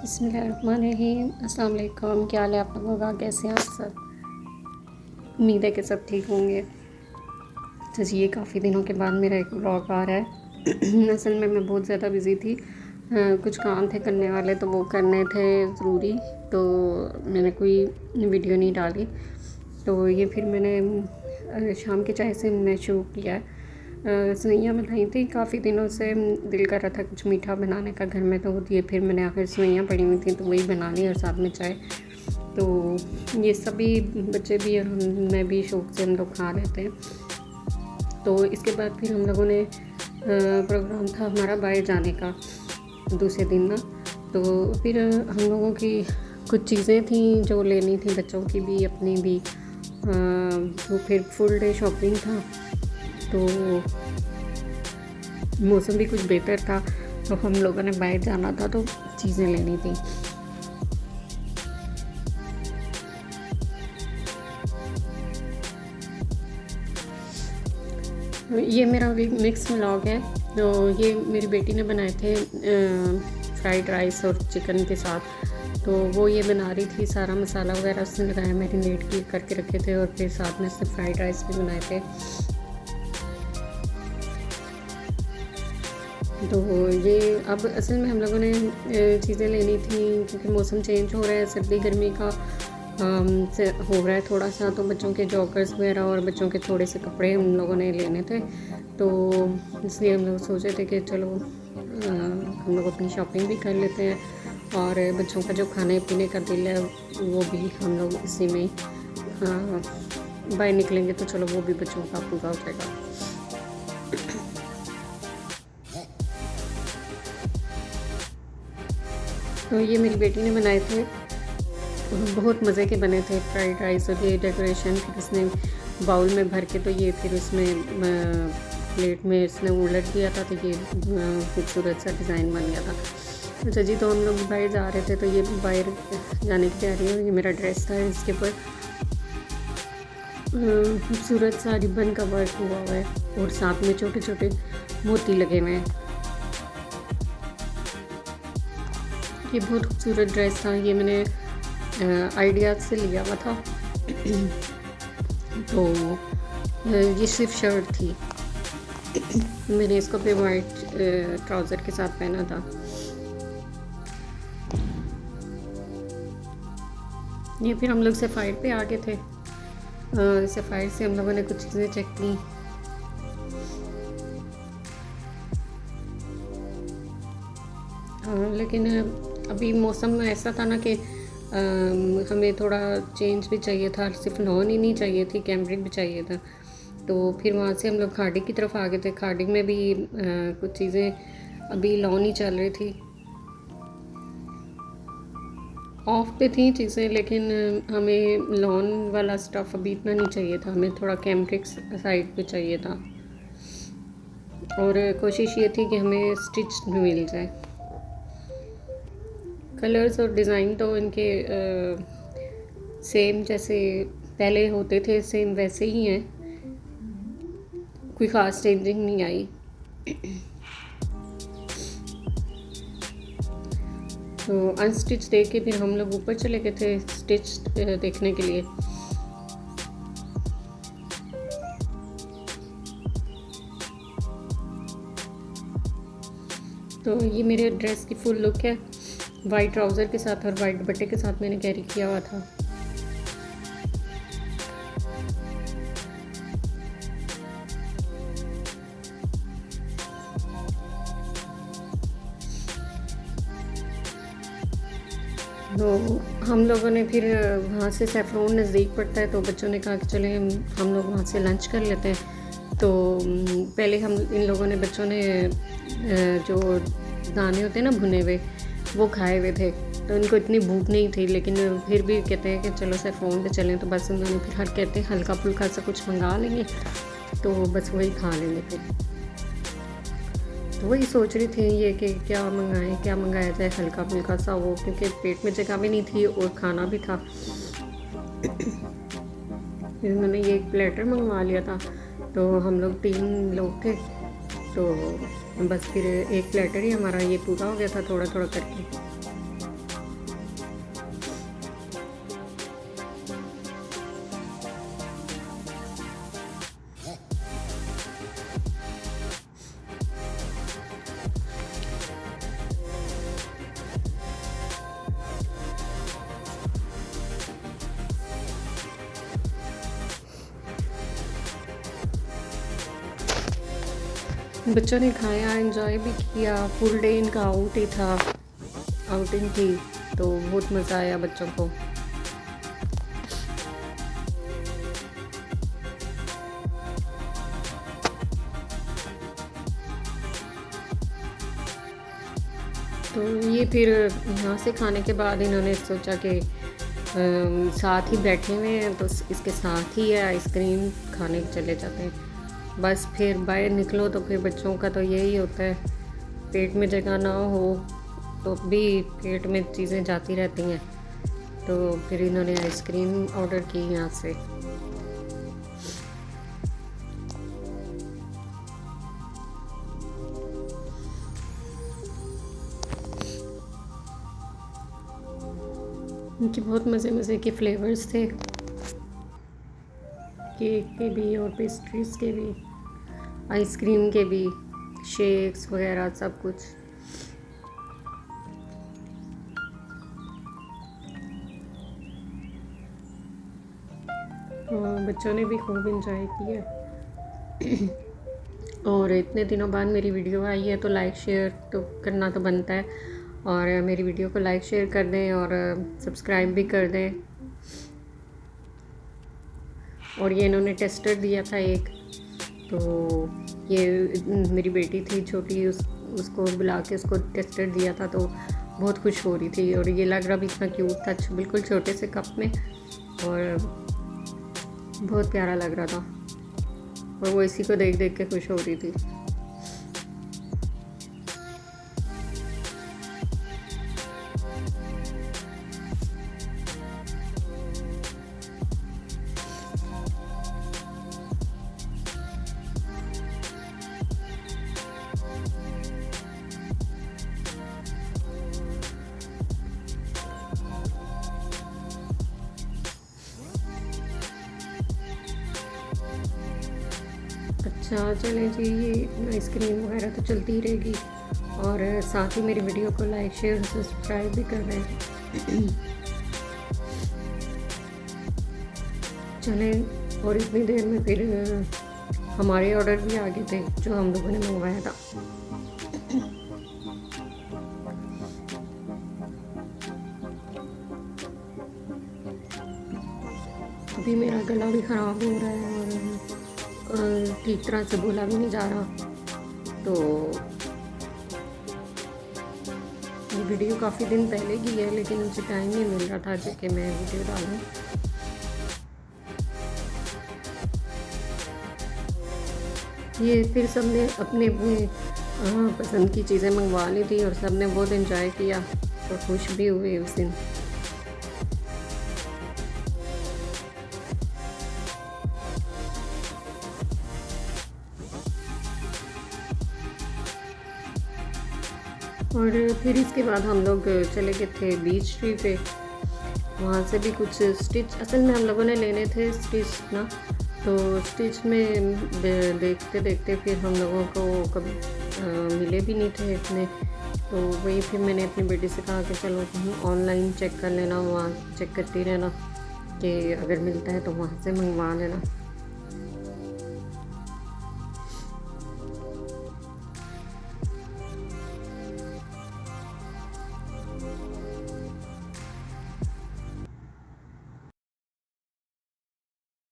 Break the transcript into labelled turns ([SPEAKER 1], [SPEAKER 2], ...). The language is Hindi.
[SPEAKER 1] बिस्मिल्लाहिर्रहमानिर्रहीम। अस्सलाम वालेकुम। क्या हाल है आप लोगों का? कैसे हैं आप सब? उम्मीद है कि सब ठीक होंगे। तो जी ये काफ़ी दिनों के बाद मेरा एक व्लॉग आ रहा है। असल में मैं बहुत ज़्यादा बिज़ी थी, कुछ काम थे करने वाले, तो वो करने थे ज़रूरी, तो मैंने कोई वीडियो नहीं डाली। तो ये फिर मैंने शाम की चाय से मैं शुरू किया है। सेवइयाँ बनाई थी, काफ़ी दिनों से दिल कर रहा था कुछ मीठा बनाने का घर में, तो ये फिर मैंने आखिर सेवइयाँ पड़ी हुई थी तो वही बना ली और साथ में चाय। तो ये सभी बच्चे भी और मैं भी शौक़ से हम लोग खा लेते हैं। तो इसके बाद फिर हम लोगों ने प्रोग्राम था हमारा बाहर जाने का दूसरे दिन ना, तो फिर हम लोगों की कुछ चीज़ें थी जो लेनी थी, बच्चों की भी अपनी भी। तो फिर फुल डे शॉपिंग था, तो मौसम भी कुछ बेहतर था, तो हम लोगों ने बाहर जाना था तो चीज़ें लेनी थी। ये मेरा मिक्स व्लॉग है। तो ये मेरी बेटी ने बनाए थे फ्राइड राइस और चिकन के साथ। तो वो ये बना रही थी, सारा मसाला वगैरह उसने लगाया, मैरिनेट की करके रखे थे, और फिर साथ में उसने फ्राइड राइस भी बनाए थे। तो ये अब असल में हम लोगों ने चीज़ें लेनी थी क्योंकि मौसम चेंज हो रहा है, सर्दी गर्मी का से हो रहा है थोड़ा सा, तो बच्चों के जॉगर्स वगैरह और बच्चों के थोड़े से कपड़े हम लोगों ने लेने थे। तो इसलिए हम लोग सोचे थे कि चलो हम लोग अपनी शॉपिंग भी कर लेते हैं और बच्चों का जो खाने पीने का बिल है वो भी हम लोग इसी में बाहर निकलेंगे, तो चलो वो भी बच्चों का पूरा हो जाएगा। तो ये मेरी बेटी ने बनाए थे, बहुत मज़े के बने थे फ्राइड राइस, और ये डेकोरेशन फिर उसने बाउल में भर के, तो ये फिर उसमें प्लेट में इसने उलट दिया था, तो ये खूबसूरत सा डिज़ाइन बन गया था। अच्छा जी, तो हम लोग बाहर जा रहे थे, तो ये बाहर जाने की तैयारी है। ये मेरा ड्रेस था, इसके ऊपर खूबसूरत सा रिबन का वर्क हुआ हुआ है और साथ में छोटे छोटे मोती लगे हुए हैं। ये बहुत खूबसूरत ड्रेस था, ये मैंने आइडियाज़ से लिया हुआ था। तो ये सिर्फ शर्ट थी, मैंने इसको पे वाइट ट्राउज़र के साथ पहना था। ये फिर हम लोग सफ़ायर पे आ गए थे। सफ़ायर से हम लोगों ने कुछ चीज़ें चेक की। लेकिन अभी मौसम ऐसा था ना कि हमें थोड़ा चेंज भी चाहिए था, सिर्फ लॉन ही नहीं चाहिए थी, कैम्ब्रिक भी चाहिए था। तो फिर वहाँ से हम लोग खाड़ी की तरफ आ गए थे। खाड़ी में भी कुछ चीज़ें अभी लॉन ही चल रही थी, ऑफ पे थी चीज़ें, लेकिन हमें लॉन वाला स्टफ़ अभी इतना नहीं चाहिए था, हमें थोड़ा कैम्ब्रिक साइड पे चाहिए था, और कोशिश ये थी कि हमें स्टिच मिल जाए। कलर्स और डिज़ाइन तो इनके सेम जैसे पहले होते थे सेम वैसे ही हैं, कोई ख़ास चेंजिंग नहीं आई। तो अनस्टिच देख के फिर हम लोग ऊपर चले गए थे स्टिच देखने के लिए। तो ये मेरे ड्रेस की फुल लुक है, वाइट ट्राउज़र के साथ और वाइट दुपट्टे के साथ मैंने कैरी किया हुआ था। तो हम लोगों ने फिर वहाँ से सैफरोन नज़दीक पड़ता है, तो बच्चों ने कहा कि चलें हम लोग वहाँ से लंच कर लेते हैं। तो पहले हम इन लोगों ने बच्चों ने जो दाने होते हैं ना भुने हुए, वो खाए हुए थे, तो उनको इतनी भूख नहीं थी, लेकिन फिर भी कहते हैं कि चलो सैफरोन पे चलें, तो बस उन्होंने फिर हर कहते हैं हल्का फुल्का सा कुछ मंगा लेंगे, तो बस वही खा लेंगे। फिर तो वही सोच रही थी ये कि क्या मंगाया जाए हल्का फुल्का सा वो, क्योंकि पेट में जगह भी नहीं थी और खाना भी था। फिर मैंने ये एक प्लेटर मंगवा लिया था, तो हम लोग 3 लोग थे, तो बस फिर एक प्लेटर ही हमारा ये पूरा हो गया था थोड़ा थोड़ा करके। बच्चों ने खाया, एंजॉय भी किया। फुल डे इनका आउटिंग थी, तो बहुत मज़ा आया बच्चों को। तो ये फिर यहाँ से खाने के बाद इन्होंने सोचा कि साथ ही बैठे हुए हैं तो इसके साथ ही है आइसक्रीम खाने चले जाते हैं। बस फिर बाहर निकलो तो फिर बच्चों का तो यही होता है, पेट में जगह ना हो तो भी पेट में चीज़ें जाती रहती हैं। तो फिर इन्होंने आइसक्रीम ऑर्डर की यहाँ से। इनके बहुत मज़े के फ्लेवर्स थे, केक के भी और पेस्ट्रीज़ के भी, आइसक्रीम के भी, शेक्स वगैरह सब कुछ। और बच्चों ने भी खूब इंजॉय किया। और इतने दिनों बाद मेरी वीडियो आई है तो लाइक शेयर तो करना तो बनता है, और मेरी वीडियो को लाइक शेयर कर दें और सब्सक्राइब भी कर दें। और ये इन्होंने टेस्टर दिया था एक, तो ये मेरी बेटी थी छोटी, उसको बुला के उसको टेस्टर दिया था, तो बहुत खुश हो रही थी। और ये लग रहा भी इतना क्यूट था, बिल्कुल छोटे से कप में, और बहुत प्यारा लग रहा था। और वो इसी को देख देख के खुश हो रही थी। अच्छा चलें जी, ये आइसक्रीम वगैरह तो चलती ही रहेगी, और साथ ही मेरी वीडियो को लाइक शेयर सब्सक्राइब भी कर रहे हैं। चलें, और इतनी देर में फिर हमारे ऑर्डर भी आ गए थे जो हम लोगों ने मंगवाया था। अभी मेरा गला भी ख़राब हो रहा है और ठीक तरह से बोला भी नहीं जा रहा, तो ये वीडियो काफ़ी दिन पहले की है, लेकिन मुझे टाइम नहीं मिल रहा था कि मैं वीडियो डालूँ। ये फिर सबने अपने अपने पसंद की चीज़ें मंगवा ली थी और सबने बहुत एंजॉय किया, तो खुश भी हुए उस दिन। और फिर इसके बाद हम लोग चले गए थे बीच ट्री पे। वहाँ से भी कुछ स्टिच, असल में हम लोगों ने लेने थे स्टिच ना, तो स्टिच में देखते देखते फिर हम लोगों को कभी मिले भी नहीं थे इतने, तो वही फिर मैंने अपनी बेटी से कहा कि चलो ऑनलाइन चेक कर लेना, वहाँ चेक करती रहना कि अगर मिलता है तो वहाँ से मंगवा लेना।